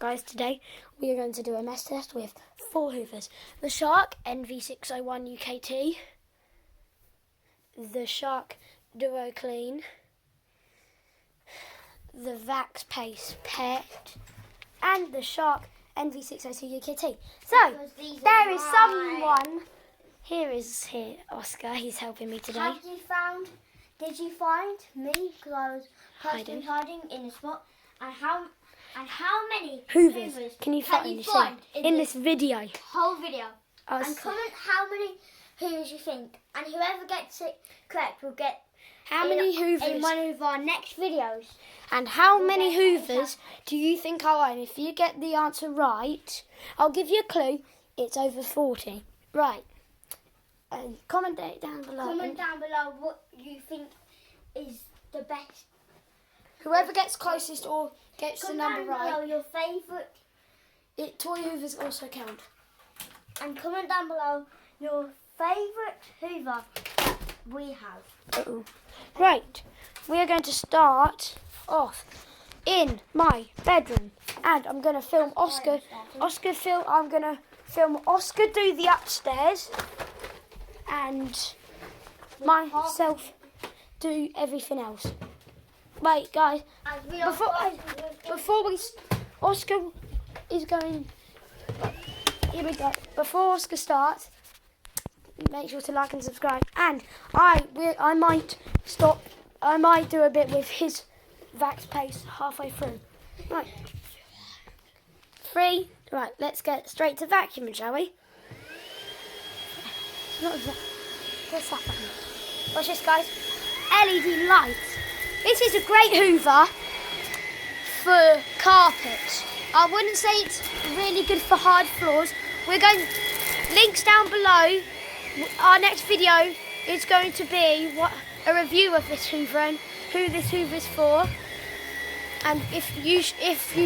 guys, today we are going to do a mess test with 4 hoovers. The Shark NV601 UKT, the Shark Duo Clean, the Vax Pace Pet, and the Shark NV602 UKT. So, there is someone, here Oscar, he's helping me today. Did you find me? Because I was hiding in a spot. And how many hoovers can you find in this video? Whole video. And comment how many hoovers you think. And whoever gets it correct will get how many hoovers in one of our next videos. And how many hoovers do you think I own? If you get the answer right, I'll give you a clue. It's over 40. Right. Comment it down below. Comment down below what you think is the best. Whoever gets closest or gets the number right. Comment down below your favourite. Toy hoovers also count. And comment down below your favourite hoover that we have. Right. We are going to start off in my bedroom. And I'm going to film Oscar. I'm going to film Oscar do the upstairs. And myself do everything else. Wait, guys. Oscar is going. Here we go. Before Oscar starts, make sure to like and subscribe. And I might stop. I might do a bit with his Vax Pace halfway through. Right. 3. Right. Let's get straight to vacuuming, shall we? What's that button? Watch this, guys. LED lights. This is a great hoover for carpets. I wouldn't say it's really good for hard floors. We're going links down below. Our next video is going to be a review of this hoover and who this hoover is for, and if you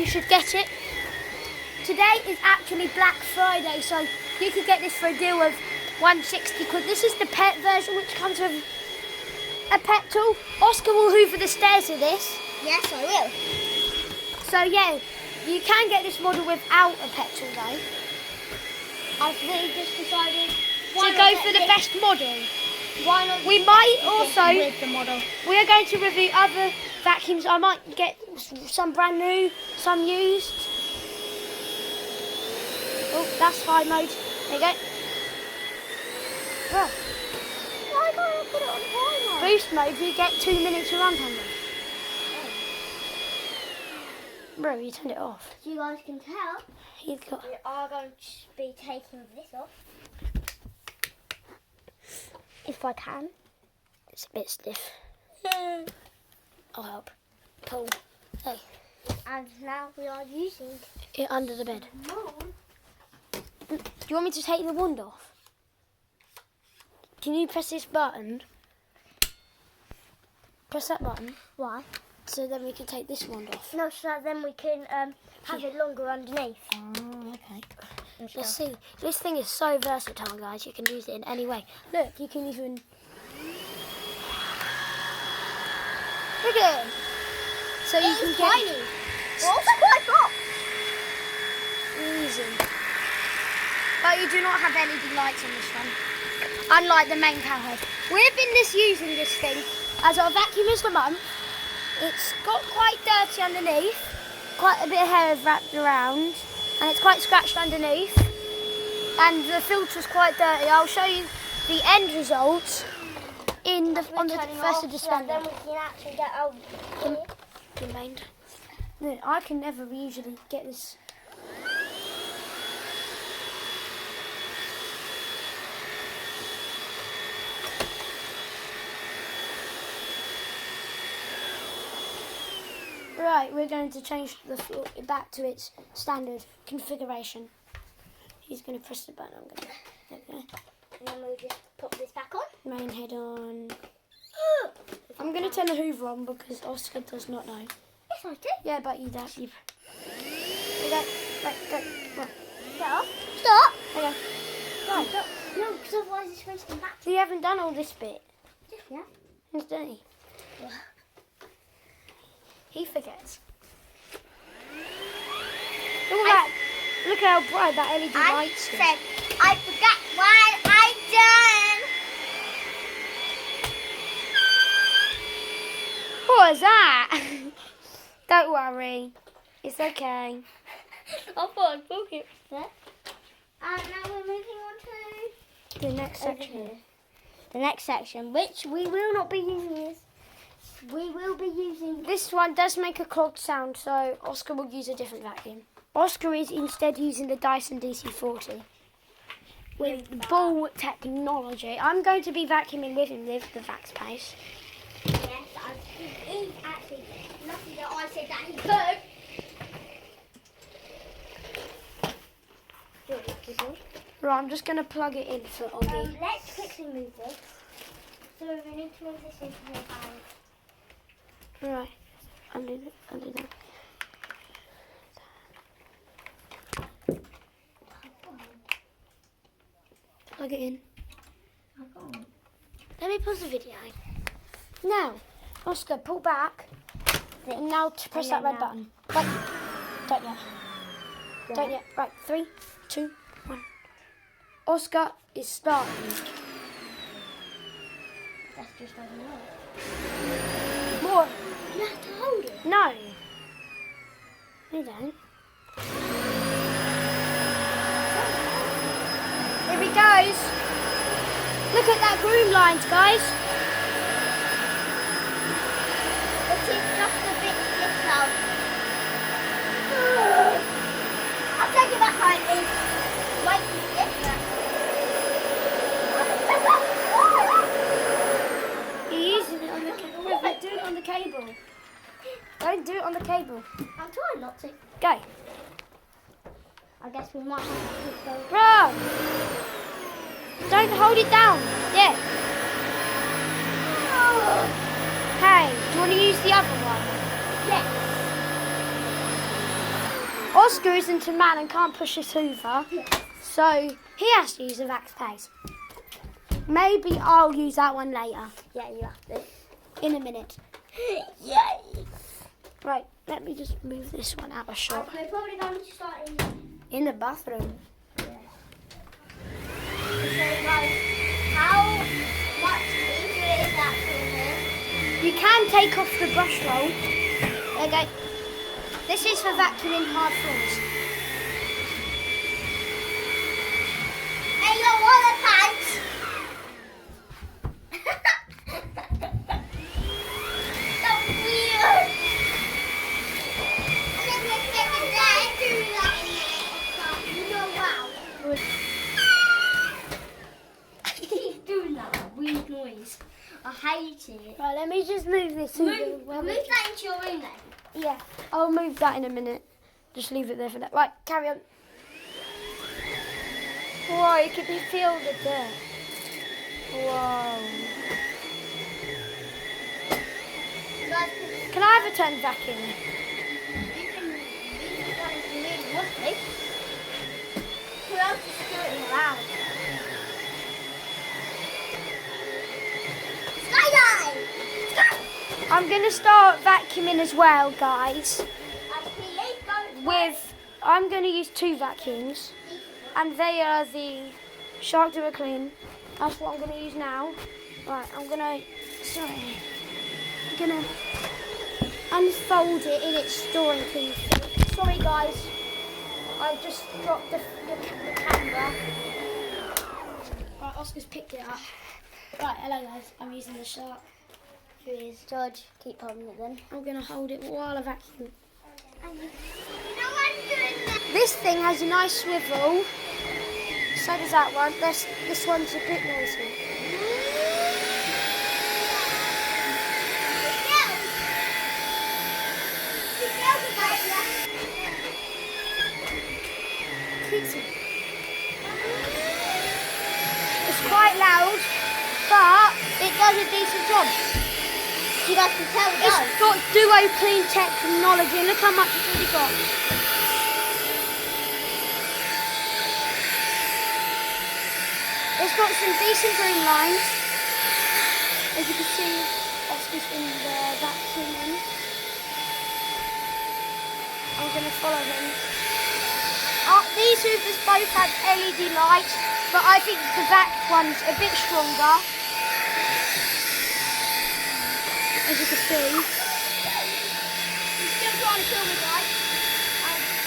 should get it. Today is actually Black Friday, so you could get this for a deal of 160 quid. This is the pet version, which comes with a pet tool. Oscar will hoover the stairs with this. Yes, I will. So yeah, you can get this model without a pet tool though. I've really just decided to go for the best model. Why not? We might also. With the model. We are going to review other vacuums. I might get some brand new, some used. Oh, that's high mode. There you go. Well, why can't I put it on high mode? Boost mode, you get 2 minutes of runtime. Bro, you turned it off. So you guys can tell, we are going to be taking this off. If I can. It's a bit stiff. I'll help. Pull. Hey. And now we are using it under the bed. No. Do you want me to take the wand off? Can you press this button? Press that button. Why? So then we can take this wand off. No, so then we can have it longer underneath. Oh, okay. Let's see. This thing is so versatile, guys. You can use it in any way. Look, you can even... Look at it. So you can get... Tiny. It's also quite hot. Easy. But you do not have LED lights on this one. Unlike the main cowhead. We've been using this thing as our vacuum of the month. It's got quite dirty underneath. Quite a bit of hair wrapped around. And it's quite scratched underneath. And the filter's quite dirty. I'll show you the end result on the first of December. Then we can actually get out Remained. No, I can never usually get this. Right, we're going to change the floor back to its standard configuration. He's going to press the button. And then we'll just pop this back on. Main head on. I'm going to turn the hoover on because Oscar does not know. Yes, I do. Yeah, but you don't. Go. Stop. Stop. There you go. Right. Stop. No, because otherwise it's going to come back. So you haven't done all this bit. Yeah. Hasn't he? Yeah. He forgets. Look at that. Look at how bright that LED lights is. I forgot what I done. What was that? Don't worry. It's okay. I thought I broke it. Now we're moving on to The next section. the next section, which we will not be using this. We will be using. This one does make a clogged sound, so Oscar will use a different vacuum. Oscar is instead using the Dyson DC40 with ball technology. I'm going to be vacuuming with him with the VaxPace. Yes, he's actually lucky that I said that he could. Right, I'm just going to plug it in for Ollie. Let's quickly move this. So we need to move this into the house. Right, undo that. Plug it in. Let me pause the video. Now, Oscar, pull back. And now to press that red button. Right. Don't yet. Don't yet. Right, 3, 2, 1. Oscar is starting. That's just over now. More. You have to hold it. No. You don't. Here he goes. Look at that groom lines, guys. It is just a bit little. I'll take it back home. It's way too different. You're using it on the cable. Do it on the cable. Don't do it on the cable. I'm trying not to. Go. I guess we might have to keep going. Bro. Don't hold it down. Yeah. Hey, do you want to use the other one? Yes. Oscar isn't a man and can't push his Hoover, so he has to use a VaxPace. Maybe I'll use that one later. Yeah, you have to. In a minute. Yay. Right, let me just move this one out of shot. We're probably going to start In the bathroom. So guys, how much easier is that for me? You can take off the brush roll. There you go. This is for vacuuming hard floors. Hey, your water pants! So weird! You know, wow. He's doing that weird noise. I hate it. Right, let me just move this. Move that into your room then. Yeah, I'll move that in a minute. Just leave it there for that. Right, carry on. Whoa, you can feel the dirt. Whoa. Guys, Can I have a turn vacuum? you can really want me. Who else is skirting around? Skydive! I'm going to start vacuuming as well, guys. I'm going to use 2 vacuums. And they are the Shark Duo Clean. That's what I'm going to use now. Right, I'm going to unfold it in its storing piece. Sorry, guys. I just dropped the camera. Right, Oscar's picked it up. Right, hello, guys. I'm using the Shark. Who is George? Keep holding it then. I'm going to hold it while I vacuum. No one's doing that. This thing has a nice swivel. So does that one. This one's a bit noisy. It's quite loud, but it does a decent job. You guys can tell it It's does. got Duo Clean technology. Look how much it's already got. It's got some decent broom lines. As you can see, Oscar's in the vacuum. I'm going to follow him. these Hoovers both have LED lights, but I think the vac one's a bit stronger. As you can see. He's still trying to kill me, guys.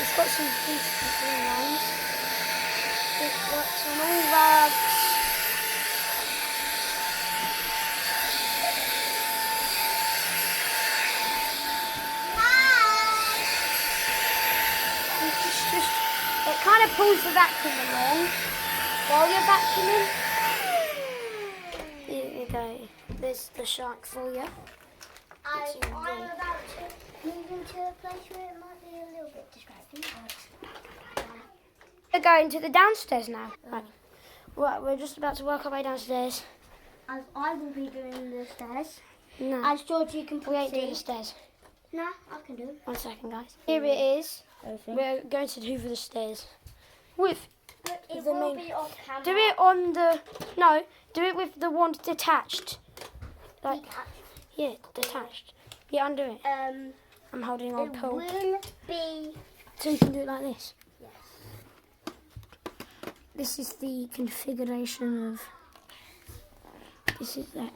It's got some decent green lines. It's got some all rugs. It kind of pulls the vacuum along while you're vacuuming. Here you go. There's the shark for you. I'm about to move into a place where it might be a little bit distracting. We're going to the downstairs now. Right. We're just about to work our way downstairs. As I will be doing the stairs. No. As Georgie can We ain't see. doing the stairs. No, I can do it. 1 second, guys. Here it is. Okay. We're going to Hoover the stairs. With But it the will main- be off camera. do it on the do it with the one detached. Like yeah, detached. Yeah, undo it. I'm holding on It pull. will be. So you can do it like this. Yes. This is the configuration of. This is that.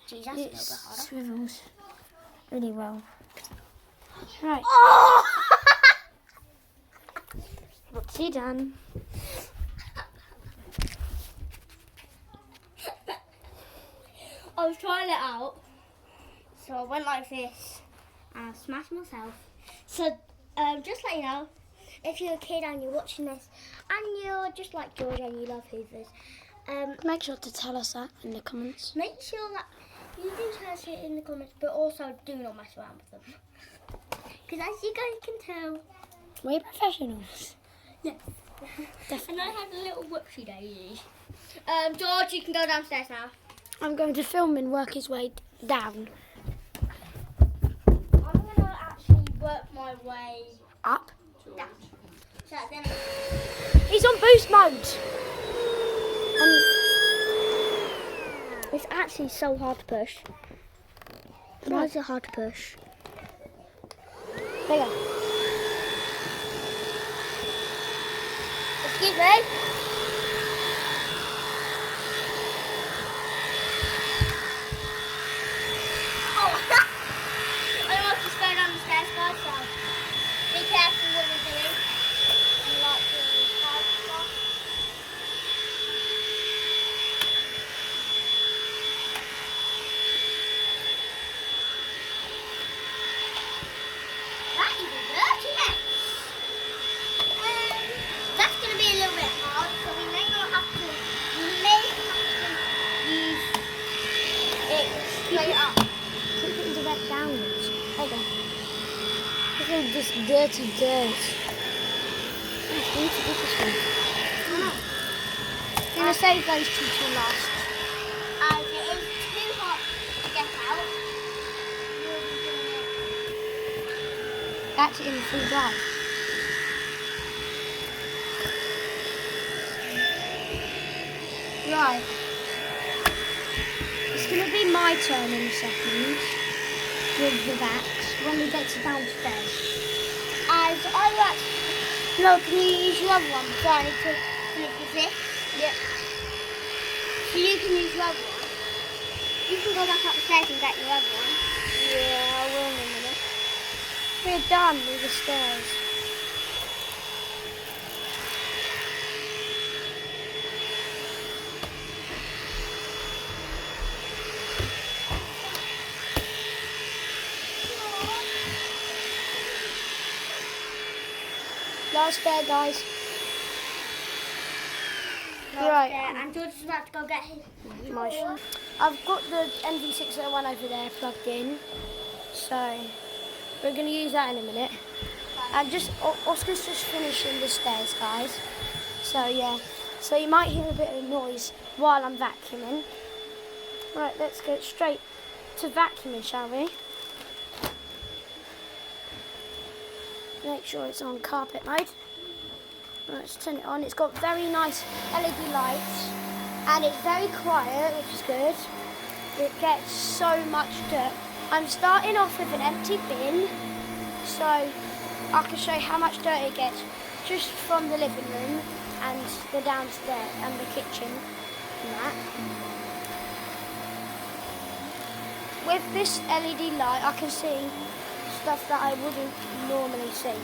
Geez, that's a little It bit harder. swivels really well. Right. Oh! What's he done? I was trying it out, so I went like this and I smashed myself. So, just let you know, if you're a kid and you're watching this and you're just like George and you love Hoovers, Make sure to tell us that in the comments. make sure that you do tell us it in the comments, but also do not mess around with them. Because as you guys can tell, We're professionals. yes. And I had a little whoopsie daisy. George, you can go downstairs now. I'm going to film and work his way down. I'm going to actually work my way Up. down. So then He's on boost mode. it's actually so hard to push. Why is it hard to push? There you go. Excuse me? I almost just fell down the stairs, guys, so be careful what you're doing. You like doing hard stuff. That is a dirty mess. That's going to be a little bit hard, so we may have to use it straight up. Keep it direct downwards. There you go. Look at all this dirty dirt. Nice, we need to do this one. I'm going to save those two till last. As it is too hot to get out, we'll be doing it. That's in full drive. Right. It's going to be my turn in a second with the vax when we get to downstairs. As I like, no, can you use your other one? So I need to finish with this. Yep. So you can use your other one. You can go back up the stairs and get your other one. Yeah, I will in a minute. We're done with the stairs. Last stair, guys. Right. And George is about to go get his. I've got the NV601 over there plugged in, so we're going to use that in a minute. And Oscar's just finishing the stairs, guys. So yeah, so you might hear a bit of noise while I'm vacuuming. Right, let's get straight to vacuuming, shall we? Make sure it's on carpet mode. Let's turn it on. It's got very nice LED lights and it's very quiet, which is good. It gets so much dirt. I'm starting off with an empty bin, so I can show you how much dirt it gets just from the living room and the downstairs and the kitchen and that. With this LED light I can see stuff that I wouldn't normally see.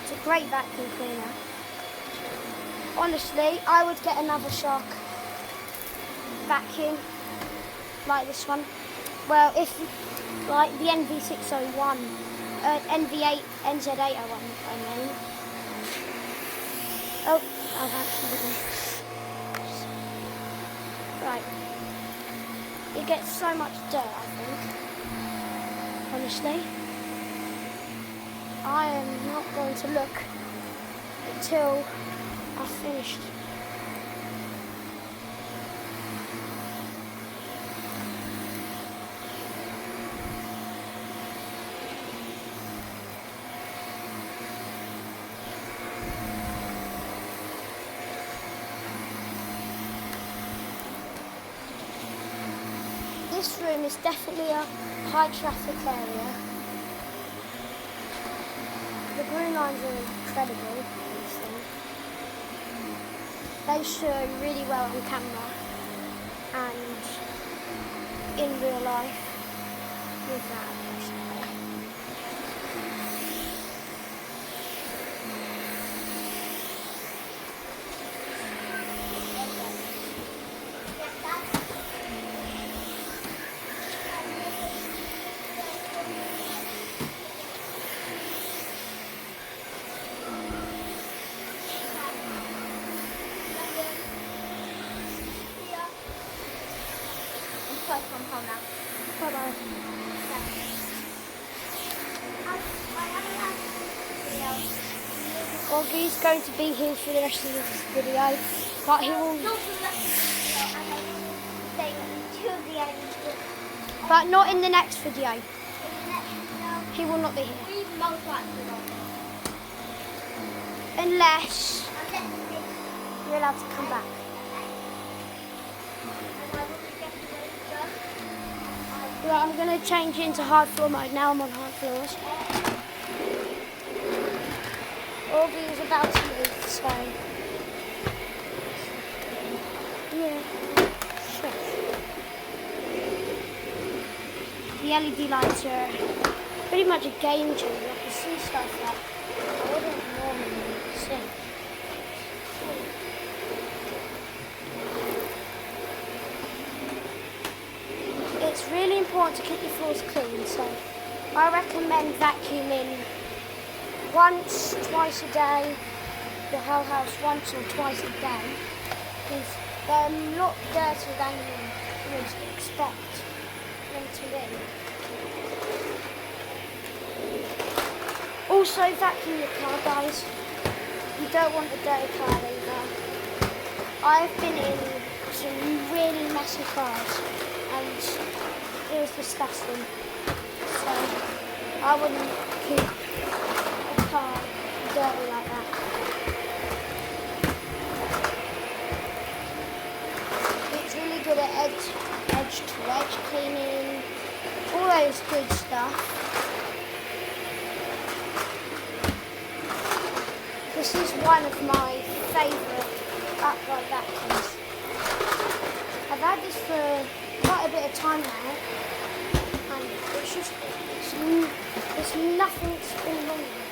It's a great vacuum cleaner. Honestly, I would get another Shark vacuum like this one. Well, if like the NV601, NV8, NZ801, I mean. Oh, I've actually. Right. It gets so much dirt, I think. Honestly. I am not going to look until I've finished. This room is definitely a high traffic area. The blue lines are incredible, honestly. They show really well on camera and in real life with that. From home now. Bye-bye. Augie's going to be here for the rest of this video, but he will. But not in the next video. He will not be here. Unless you're allowed to come back. Right, I'm going to change into hard floor mode. Now I'm on hard floors. Augie is about to move, so yeah. Sure. The LED lights are pretty much a game changer. I can see stuff that I wouldn't normally see. It's really important to keep your floors clean, so I recommend vacuuming once, twice a day, the whole house once or twice a day, because they're a lot dirtier than you would expect them to be. Also vacuum your car, guys. You don't want a dirty car either. I've been in some really messy cars and it was disgusting. So I wouldn't keep a car dirty like that. It's really good at edge to edge cleaning, all those good stuff. This is one of my favourite upright vacuums. I've had this for quite a bit of time now, and there's nothing's been wrong with it.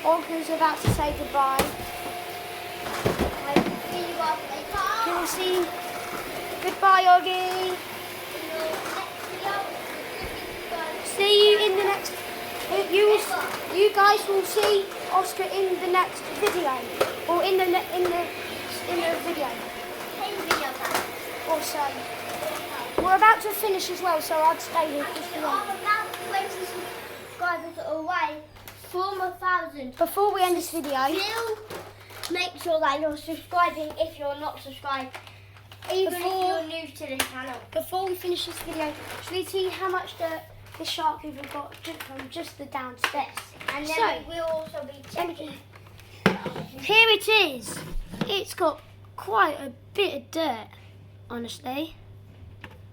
Augie's about to say goodbye. I will see you after later. You will see. Goodbye, Augie. See you in the next. You guys will see Oscar in the next video, or in the video. Also, we're about to finish as well, so I'd stay here just for long. About 20 subscribers away from 1,000. Before we end this video, Still make sure that you're subscribing if you're not subscribed, even if you're new to this channel. before we finish this video, should we see how much the shark hoover got from just the downstairs? And then So, we'll also be checking. here it is. It's got quite a bit of dirt, honestly.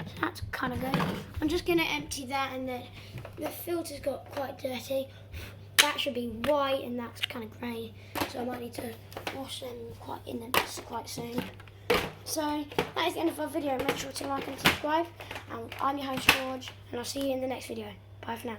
So that's kind of good. I'm just going to empty that, and the filter's got quite dirty. That should be white, and that's kind of grey. So I might need to wash them quite soon. So that is the end of our video. Make sure to like and subscribe. And I'm your host George, and I'll see you in the next video. Bye for now.